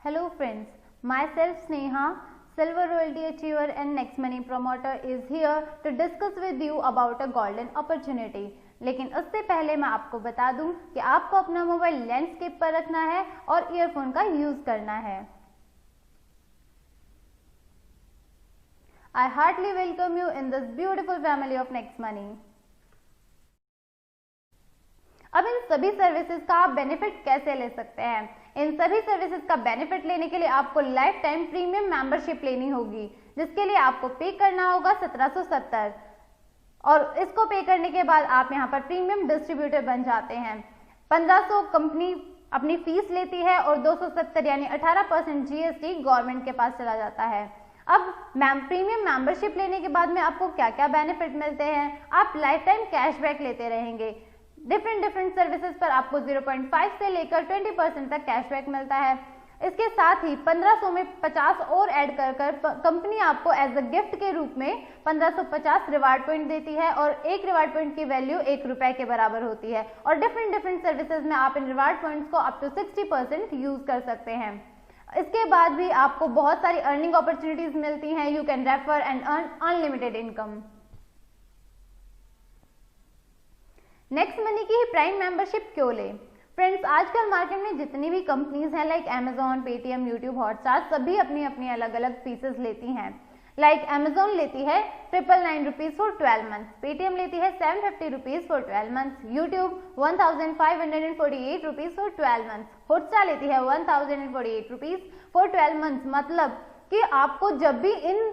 Hello friends, myself Sneha, Silver Royalty Achiever and Next Money Promoter is here to discuss with you about a golden opportunity. लेकिन उससे पहले मैं आपको बता दूं कि आपको अपना मोबाइल लैंडस्केप पर रखना है और ईयरफोन का यूज करना है। I heartily welcome you in this beautiful family of Next Money. अब इन सभी सर्विसेज का आप बेनिफिट कैसे ले सकते हैं? इन सभी सर्विसेज का बेनिफिट लेने के लिए आपको लाइफ टाइम प्रीमियम मेंबरशिप लेनी होगी, जिसके लिए आपको पे करना होगा 1770 और इसको पे करने के बाद आप यहाँ पर प्रीमियम डिस्ट्रीब्यूटर बन जाते हैं। 1500 कंपनी अपनी फीस लेती है और 270 यानी 18% GST गवर्नमेंट के पास चला जाता है। अब प्रीमियम मेंबरशिप लेने के बाद में आपको क्या क्या बेनिफिट मिलते हैं? आप लाइफ टाइम कैशबैक लेते रहेंगे। डिफरेंट सर्विसेज पर आपको 0.5 से लेकर 20% तक कैशबैक मिलता है। इसके साथ ही 1500 में 50 और ऐड कर कंपनी आपको एज अ गिफ्ट के रूप में 1550 रिवार्ड पॉइंट देती है और एक रिवार्ड पॉइंट की वैल्यू ₹1 के बराबर होती है और डिफरेंट सर्विसेज में आप इन रिवार्ड पॉइंट्स को अप टू 60% यूज कर सकते हैं। इसके बाद भी आपको बहुत सारी अर्निंग अपॉर्चुनिटीज मिलती हैं। You can refer and earn unlimited income. Next money की ही प्राइम मेंबरशिप क्यों ले? फ्रेंड्स, आजकल मार्केट में जितनी भी कंपनीज हैं like Amazon, Paytm, YouTube, Hotstar सभी अपनी अपनी अलग अलग फीसेस लेती हैं। लाइक Amazon लेती है ₹999 फॉर 12 मंथ्स, पेटीएम लेती है ₹750 for 12 months, YouTube ₹1548 for 12 months, Hotstar लेती है ₹1048 फॉर 12 मंथ्स। मतलब कि आपको जब भी इन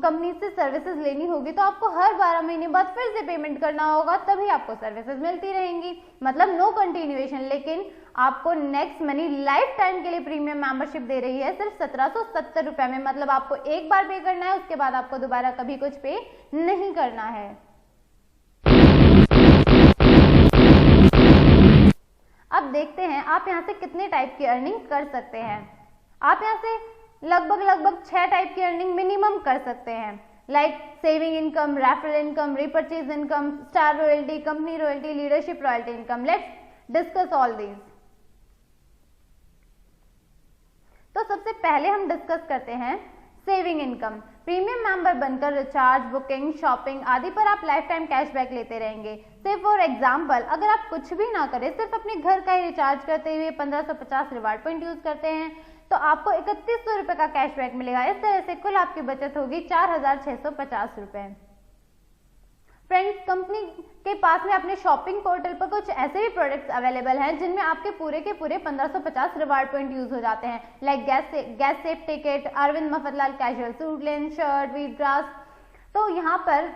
कंपनी से सर्विसेज लेनी होगी तो आपको हर 12 महीने बाद फिर से पेमेंट करना होगा, तभी आपको सर्विसेज मिलती रहेंगी। मतलब नो कंटिन्यूएशन। लेकिन आपको नेक्स्ट मनी लाइफ टाइम के लिए प्रीमियम मेंबरशिप दे रही है सिर्फ ₹1770 में। मतलब आपको एक बार पे करना है, उसके बाद आपको दोबारा कभी कुछ पे नहीं करना है। अब देखते हैं आप यहाँ से कितने टाइप की अर्निंग कर सकते हैं। आप यहाँ से लगभग 6 टाइप की अर्निंग मिनिमम कर सकते हैं। Like saving income, referral income, repurchase income, star royalty, company royalty, leadership royalty income. Let's discuss all these. तो सबसे पहले हम डिस्कस करते हैं सेविंग इनकम। प्रीमियम मेंबर बनकर रिचार्ज, बुकिंग, शॉपिंग आदि पर आप लाइफ टाइम कैशबैक लेते रहेंगे। से फॉर एग्जाम्पल, अगर आप कुछ भी ना करें, सिर्फ अपने घर का ही रिचार्ज करते हुए 1550 रिवार्ड पॉइंट यूज करते हैं तो आपको ₹3100 का कैशबैक मिलेगा। इस तरह से कुल आपकी बचत होगी ₹4650। फ्रेंड्स, कंपनी के पास में अपने शॉपिंग पोर्टल पर कुछ ऐसे भी प्रोडक्ट्स अवेलेबल हैं जिनमें आपके पूरे के पूरे 1550 रिवार्ड पॉइंट यूज हो जाते हैं। Like gas safe ticket, Arvind Mafatlal casual suit lens, shirt, wheat grass. तो यहाँ पर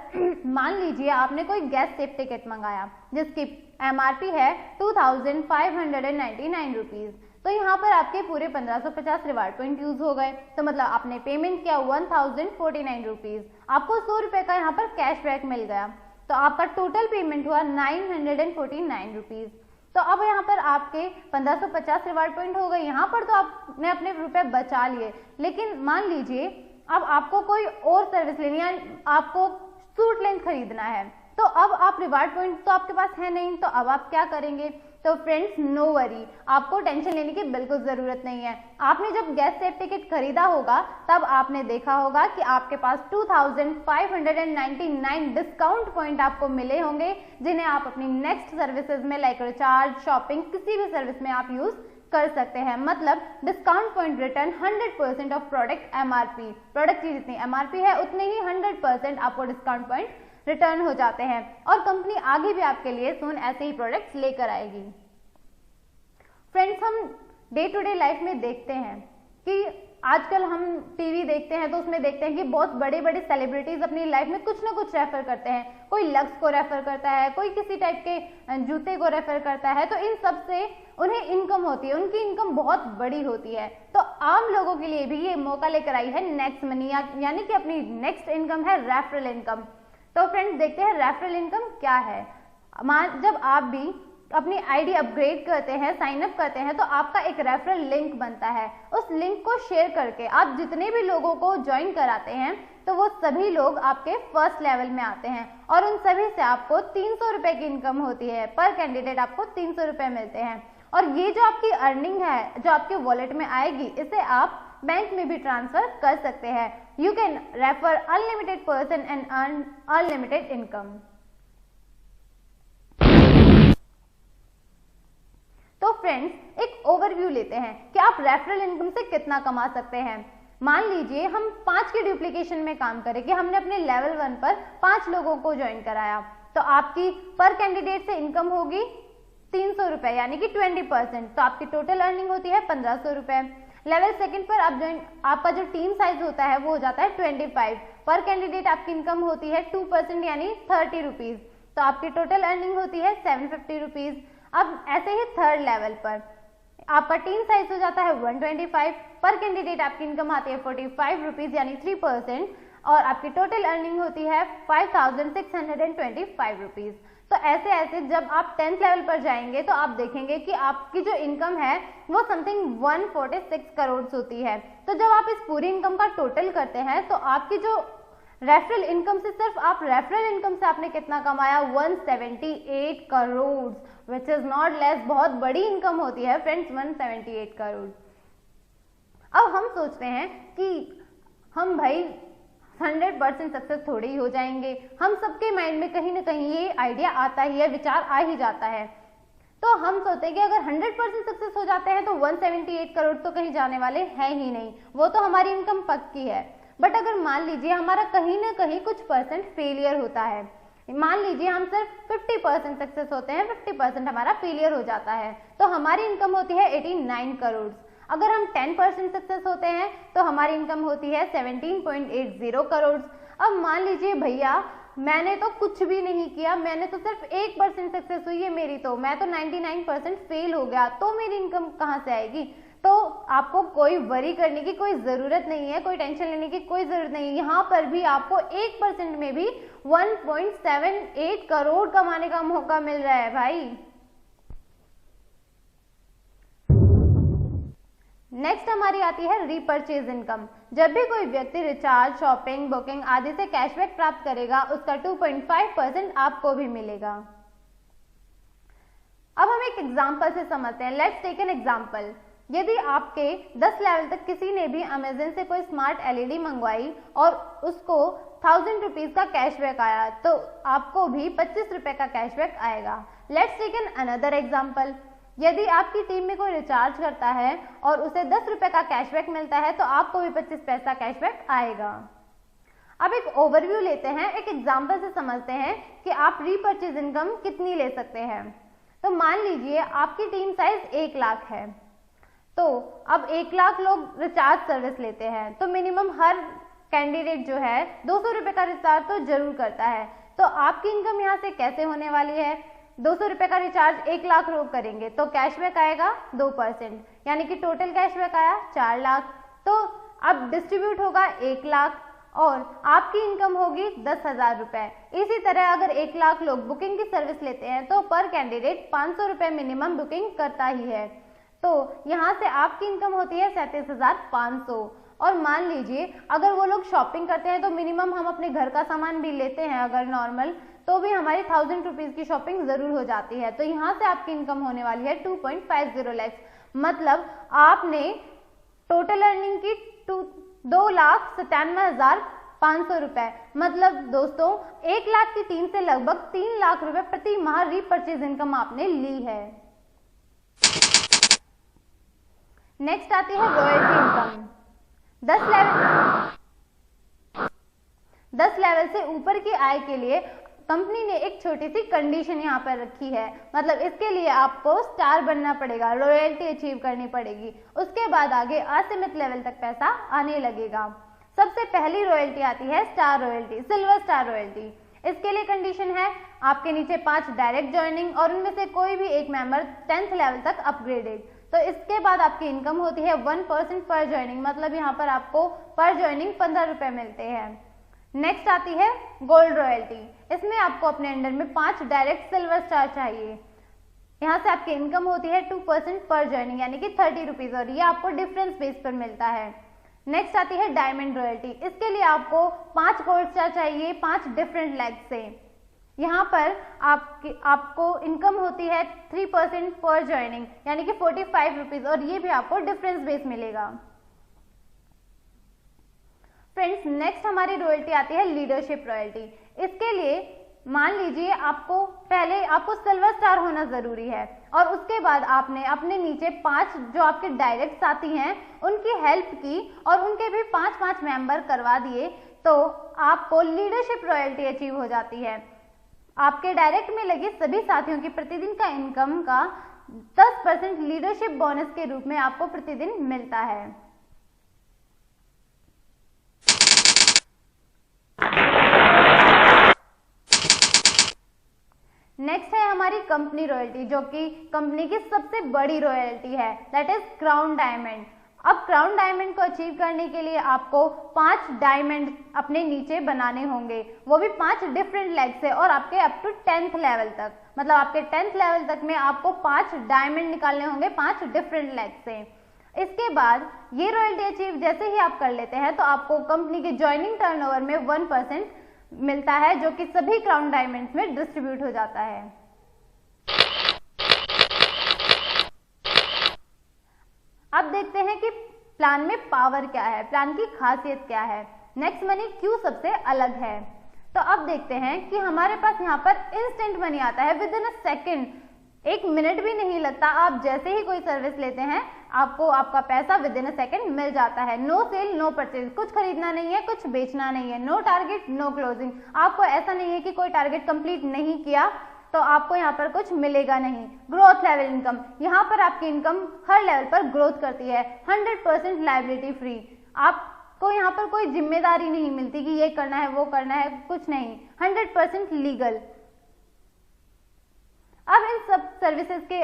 मान लीजिए आपने कोई गैस सेफ टिकट मंगाया जिसकी MRP है ₹2599। तो यहाँ पर आपके पूरे 1550 रिवार्ड पॉइंट यूज हो गए। तो मतलब आपने पेमेंट किया ₹1049। आपको ₹100 का यहाँ पर कैशबैक मिल गया, तो आपका टोटल पेमेंट हुआ ₹949। तो अब यहाँ पर आपके 1550 रिवार्ड पॉइंट हो गए। यहाँ पर तो आपने अपने रुपए बचा लिए, लेकिन मान लीजिए अब आपको कोई और सर्विस लेनी है, आपको सूट लेंथ खरीदना है, तो अब आप रिवार्ड पॉइंट तो आपके पास है नहीं, तो अब आप क्या करेंगे? तो फ्रेंड्स, नो वरी, आपको टेंशन लेने की बिल्कुल जरूरत नहीं है। आपने जब गैस सेफ टिकट खरीदा होगा तब आपने देखा होगा कि आपके पास 2599 डिस्काउंट पॉइंट आपको मिले होंगे, जिन्हें आप अपनी नेक्स्ट सर्विसेज में लाइक रिचार्ज, शॉपिंग, किसी भी सर्विस में आप यूज कर सकते हैं। मतलब discount point return 100% of product MRP। Product की जितनी MRP है उतने ही 100% आपको डिस्काउंट पॉइंट रिटर्न हो जाते हैं और कंपनी आगे भी आपके लिए सून ऐसे ही प्रोडक्ट्स लेकर आएगी। फ्रेंड्स, हम डे टू डे लाइफ में देखते हैं कि आजकल हम टीवी देखते हैं तो उसमें देखते हैं कि बहुत बड़े बड़े सेलिब्रिटीज अपनी लाइफ में कुछ ना कुछ रेफर करते हैं। कोई लक्स को रेफर करता है, कोई किसी टाइप के जूते को रेफर करता है। तो इन सब से उन्हें इनकम होती है, उनकी इनकम बहुत बड़ी होती है। तो आम लोगों के लिए भी ये मौका लेकर आई है नेक्स्ट मनी, यानी कि अपनी नेक्स्ट इनकम है रेफरल इनकम। तो फ्रेंड्स, देखते हैं रेफरल इनकम क्या है। जब आप भी अपनी आईडी अपग्रेड करते हैं, साइन अप करते हैं, तो आपका एक रेफरल लिंक बनता है। उस लिंक को शेयर करके आप जितने भी लोगों को ज्वाइन कराते हैं तो वो सभी लोग आपके फर्स्ट लेवल में आते हैं और उन सभी से आपको ₹300 की इनकम होती है। पर कैंडिडेट आपको ₹300 मिलते हैं। और ये जो आपकी अर्निंग है जो आपके वॉलेट में आएगी, इसे आप बैंक में भी ट्रांसफर कर सकते हैं। You can refer unlimited person and earn unlimited income. तो फ्रेंड्स, एक ओवरव्यू लेते हैं कि आप रेफरल इनकम से कितना कमा सकते हैं। मान लीजिए हम 5 की डुप्लीकेशन में काम करें कि हमने अपने लेवल 1 पर 5 लोगों को ज्वाइन कराया, तो आपकी पर कैंडिडेट से इनकम होगी 300 रुपए यानी कि 20%, तो आपकी टोटल अर्निंग होती है 1500 रुपए। लेवल 2 पर आपका जो टीम साइज होता है वो हो जाता है 25, पर कैंडिडेट आपकी इनकम होती है 2% यानी 30 रुपीज, तो आपकी टोटल अर्निंग होती है 750 रुपीज। अब ऐसे ही 3rd लेवल पर आपका टीम साइज हो जाता है 125, पर कैंडिडेट आपकी इनकम आती है 45 रुपीज यानी 3%, और आपकी टोटल अर्निंग होती है 5625 रुपीज। तो ऐसे ऐसे जब आप 10th लेवल पर जाएंगे तो आप देखेंगे कि आपकी जो इनकम है वो समथिंग 146 करोड़ होती है। तो जब आप इस पूरी इनकम का टोटल करते हैं तो आपकी जो रेफरल इनकम से, सिर्फ आप रेफरल इनकम से आपने कितना कमाया, 178 crore, which is not less. बहुत बड़ी इनकम होती है फ्रेंड्स 178 करोड़। अब हम सोचते हैं कि हम भाई 100% सक्सेस थोड़े ही हो जाएंगे। हम सबके माइंड में कहीं ना कहीं ये आइडिया आता ही है, विचार आ ही जाता है। तो हम सोचते हैं कि अगर 100% सक्सेस हो जाते हैं तो 178 करोड़ तो कहीं जाने वाले हैं ही नहीं, वो तो हमारी इनकम पक्की है। बट अगर मान लीजिए हमारा कहीं ना कहीं कुछ परसेंट फेलियर होता है, मान लीजिए हम सिर्फ 50% सक्सेस होते हैं, 50% हमारा फेलियर हो जाता है, तो हमारी इनकम होती है 89 करोड़। अगर हम 10% सक्सेस होते हैं तो हमारी इनकम होती है 17.80 करोड़। अब मान लीजिए भैया मैंने तो कुछ भी नहीं किया, मैंने तो सिर्फ 1% सक्सेस हुई है मेरी, तो मैं तो 99% फेल हो गया, तो मेरी इनकम कहाँ से आएगी? तो आपको कोई वरी करने की कोई ज़रूरत नहीं है, कोई टेंशन लेने की कोई ज़रूरत नहीं है। यहाँ पर भी आपको 1% में भी 1.78 करोड़ कमाने का मौका मिल रहा है भाई। नेक्स्ट हमारी आती है रीपरचेज इनकम। जब भी कोई व्यक्ति रिचार्ज, शॉपिंग, बुकिंग आदि से कैशबैक प्राप्त करेगा, उसका 2.5% आपको भी मिलेगा। अब हम एक एग्जांपल से समझते हैं। Let's take an example. यदि आपके 10 लेवल तक किसी ने भी अमेजन से कोई स्मार्ट एलईडी मंगवाई और उसको 1000 रुपीज का कैशबैक आया, तो आपको भी 25 रुपए का कैशबैक आएगा। Let's take an another example. यदि आपकी टीम में कोई रिचार्ज करता है और उसे 10 रुपए का कैशबैक मिलता है, तो आपको भी 25 पैसा कैशबैक आएगा। अब एक ओवरव्यू लेते हैं, एक एग्जांपल से समझते हैं कि आप रीपरचेज इनकम कितनी ले सकते हैं। तो मान लीजिए आपकी टीम साइज 1 लाख है, तो अब 1 लाख लोग रिचार्ज सर्विस लेते हैं, तो मिनिमम हर कैंडिडेट जो है 200 रुपए का रिचार्ज तो जरूर करता है। तो आपकी इनकम यहाँ से कैसे होने वाली है? 200 रुपए का रिचार्ज 1 लाख लोग करेंगे तो कैशबैक आएगा 2%, यानी कि टोटल कैशबैक आया 4 लाख। तो अब डिस्ट्रीब्यूट होगा 1 लाख और आपकी इनकम होगी 10,000 रुपए। इसी तरह अगर 1 लाख लोग बुकिंग की सर्विस लेते हैं तो पर कैंडिडेट 500 रुपए मिनिमम बुकिंग करता ही है, तो यहाँ से आपकी इनकम होती है 37,500। और मान लीजिए अगर वो लोग शॉपिंग करते हैं तो मिनिमम हम अपने घर का सामान भी लेते हैं अगर नॉर्मल, तो भी हमारी 1000 रुपीज की शॉपिंग जरूर हो जाती है। तो यहाँ से आपकी इनकम होने वाली है 2.50 लाख। मतलब आपने टोटल अर्निंग की 2,97,500 रुपए। मतलब दोस्तों 1 लाख की टीम से लगभग 3 लाख रुपए प्रति माह रीपरचेज इनकम आपने ली है। नेक्स्ट आती है रॉयल्टी इनकम। 10 लेवल से ऊपर की आय के लिए कंपनी ने एक छोटी सी कंडीशन यहाँ पर रखी है। मतलब इसके लिए आपको स्टार बनना पड़ेगा, रॉयल्टी अचीव करनी पड़ेगी, उसके बाद आगे असीमित लेवल तक पैसा आने लगेगा। सबसे पहली रॉयल्टी आती है star royalty, silver star royalty. इसके लिए कंडीशन है आपके नीचे 5 डायरेक्ट ज्वाइनिंग और उनमें से कोई भी एक मेंबर 10th लेवल तक अपग्रेडेड। तो इसके बाद आपकी इनकम होती है 1% पर ज्वाइनिंग। मतलब यहाँ पर आपको पर ज्वाइनिंग 15 रुपए मिलते हैं। नेक्स्ट आती है गोल्ड रॉयल्टी। इसमें आपको अपने अंडर में 5 डायरेक्ट सिल्वर स्टार चाहिए। यहाँ से आपकी इनकम होती है 2% पर ज्वाइनिंग यानी कि 30 रुपीज, और ये आपको डिफरेंस बेस पर मिलता है। नेक्स्ट आती है डायमंड रॉयल्टी। इसके लिए आपको 5 गोल्ड स्टार चाहिए 5 डिफरेंट लेग से। यहाँ पर आपको इनकम होती है 3% पर ज्वाइनिंग, यानी कि 45 रुपीज, और ये भी आपको डिफरेंस बेस मिलेगा। फ्रेंड्स, नेक्स्ट हमारी रॉयल्टी आती है लीडरशिप रॉयल्टी। इसके लिए मान लीजिए आपको सिल्वर स्टार होना जरूरी है, और उसके बाद आपने अपने नीचे 5 जो आपके डायरेक्ट साथी हैं उनकी हेल्प की और उनके भी 5-5 मेंबर करवा दिए, तो आपको लीडरशिप रॉयल्टी अचीव हो जाती है। आपके डायरेक्ट में लगे सभी साथियों की प्रतिदिन का इनकम का 10% लीडरशिप बोनस के रूप में आपको प्रतिदिन मिलता है। नेक्स्ट है हमारी कंपनी रॉयल्टी, जो कि कंपनी की सबसे बड़ी रॉयल्टी है, दैट इज क्राउन डायमंड। अब क्राउन डायमंड को अचीव करने के लिए आपको 5 डायमंड अपने नीचे बनाने होंगे, वो भी 5 डिफरेंट लेग से, और आपके अप टू 10th लेवल तक, मतलब आपके 10th लेवल तक में आपको 5 डायमंड निकालने होंगे 5 डिफरेंट लेग से। इसके बाद ये रॉयल्टी अचीव जैसे ही आप कर लेते हैं तो आपको कंपनी के ज्वाइनिंग टर्नओवर में 1% मिलता है, जो कि सभी क्राउन डायमंड्स में डिस्ट्रीब्यूट हो जाता है। अब देखते हैं कि प्लान में पावर क्या है, प्लान की खासियत क्या है, नेक्स्ट मनी क्यों सबसे अलग है। तो अब देखते हैं कि हमारे पास यहाँ पर इंस्टेंट मनी आता है with in a second, 1 minute भी नहीं लगता। आप जैसे ही कोई सर्विस लेते हैं आपको आपका पैसा विद इन अ सेकेंड मिल जाता है। नो सेल नो परचेज, कुछ खरीदना नहीं है, कुछ बेचना नहीं है, नो टारगेट नो क्लोजिंग। आपको ऐसा नहीं है कि कोई टारगेट कंप्लीट नहीं किया तो आपको यहाँ पर कुछ मिलेगा नहीं। ग्रोथ लेवल इनकम, यहाँ पर आपकी इनकम हर लेवल पर ग्रोथ करती है। 100% लायबिलिटी फ्री, आपको यहाँ पर कोई जिम्मेदारी नहीं मिलती कि ये करना है वो करना है, कुछ नहीं। 100% लीगल। अब इन सब सर्विसेज के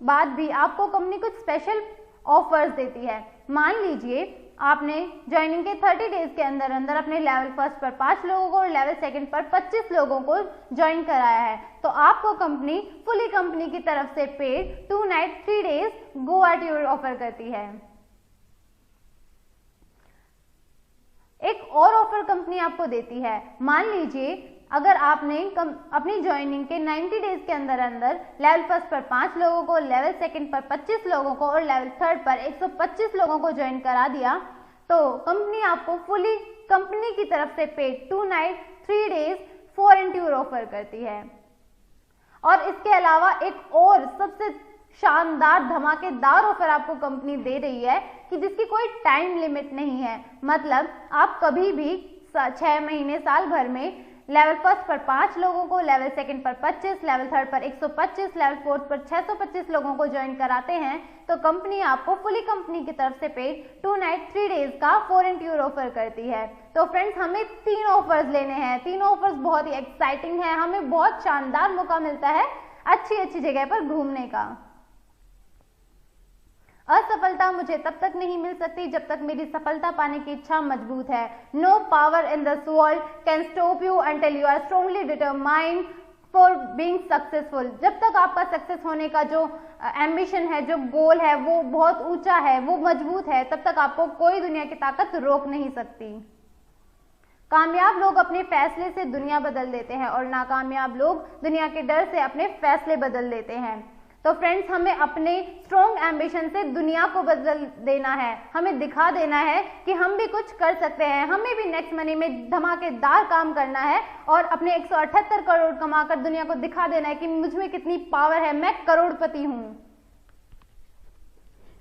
बाद भी आपको कंपनी कुछ स्पेशल ऑफर्स देती है। मान लीजिए आपने ज्वाइनिंग के 30 डेज के अंदर अंदर अपने लेवल फर्स्ट पर 5 लोगों को और लेवल सेकंड पर 25 लोगों को ज्वाइन कराया है, तो आपको कंपनी फुली कंपनी की तरफ से paid 2 night 3 days Goa tour offer करती है। एक और ऑफर कंपनी आपको देती है। मान लीजिए अगर आपने अपनी ज्वाइनिंग के 90 डेज के अंदर अंदर लेवल फर्स्ट पर 5 लोगों को, लेवल सेकंड पर 25 लोगों को और लेवल थर्ड पर 125 लोगों को ज्वाइन करा दिया, तो कंपनी आपको फुली कंपनी की तरफ से paid 2 night 3 days foreign tour offer करती है। और इसके अलावा एक और सबसे शानदार धमाकेदार ऑफर आपको कंपनी दे रही है कि जिसकी कोई टाइम लिमिट नहीं है। मतलब आप कभी भी 6 महीने साल भर में लेवल फर्स्ट पर 5 लोगों को, लेवल सेकंड पर 25, लेवल थर्ड पर 125, लेवल फोर्थ पर 625 लोगों को ज्वाइन कराते हैं, तो कंपनी आपको फुली कंपनी की तरफ से पेड 2 नाइट 3 डेज का फॉरेन टूर ऑफर करती है। तो फ्रेंड्स, हमें 3 ऑफर्स लेने हैं। 3 ऑफर्स बहुत ही एक्साइटिंग है, हमें बहुत शानदार मौका मिलता है अच्छी जगह पर घूमने का। असफलता मुझे तब तक नहीं मिल सकती जब तक मेरी सफलता पाने की इच्छा मजबूत है। No power in this world can stop you until you are strongly determined for being successful. जब तक आपका सक्सेस होने का जो एम्बिशन है, जो गोल है, वो बहुत ऊंचा है, वो मजबूत है, तब तक आपको कोई दुनिया की ताकत रोक नहीं सकती। कामयाब लोग अपने फैसले से दुनिया बदल देते हैं और नाकामयाब लोग दुनिया के डर से अपने फैसले बदल देते हैं। तो फ्रेंड्स, हमें अपने स्ट्रॉन्ग एम्बिशन से दुनिया को बदल देना है। हमें दिखा देना है कि हम भी कुछ कर सकते हैं। हमें भी नेक्स्ट मनी में धमाकेदार काम करना है और अपने 178 करोड़ कमाकर दुनिया को दिखा देना है कि मुझ में कितनी पावर है, मैं करोड़पति हूं।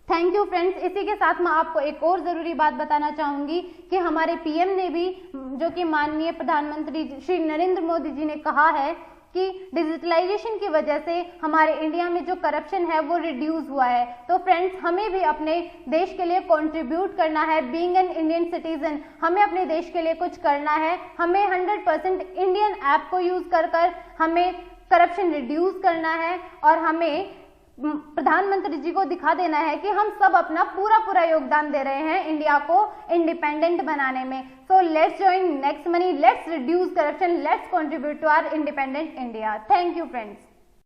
Thank you friends. इसी के साथ मैं आपको एक और जरूरी बात बताना चाहूंगी कि हमारे पीएम ने भी, जो कि माननीय प्रधानमंत्री श्री नरेंद्र मोदी जी ने कहा है कि डिजिटलाइजेशन की वजह से हमारे इंडिया में जो करप्शन है वो रिड्यूस हुआ है। तो फ्रेंड्स, हमें भी अपने देश के लिए कंट्रीब्यूट करना है। बीइंग एन इंडियन सिटीजन, हमें अपने देश के लिए कुछ करना है। हमें 100% इंडियन ऐप को यूज कर हमें करप्शन रिड्यूस करना है और हमें प्रधानमंत्री जी को दिखा देना है कि हम सब अपना पूरा योगदान दे रहे हैं इंडिया को इंडिपेंडेंट बनाने में। So let's join next money, let's reduce corruption, let's contribute to our independent India. Thank you friends.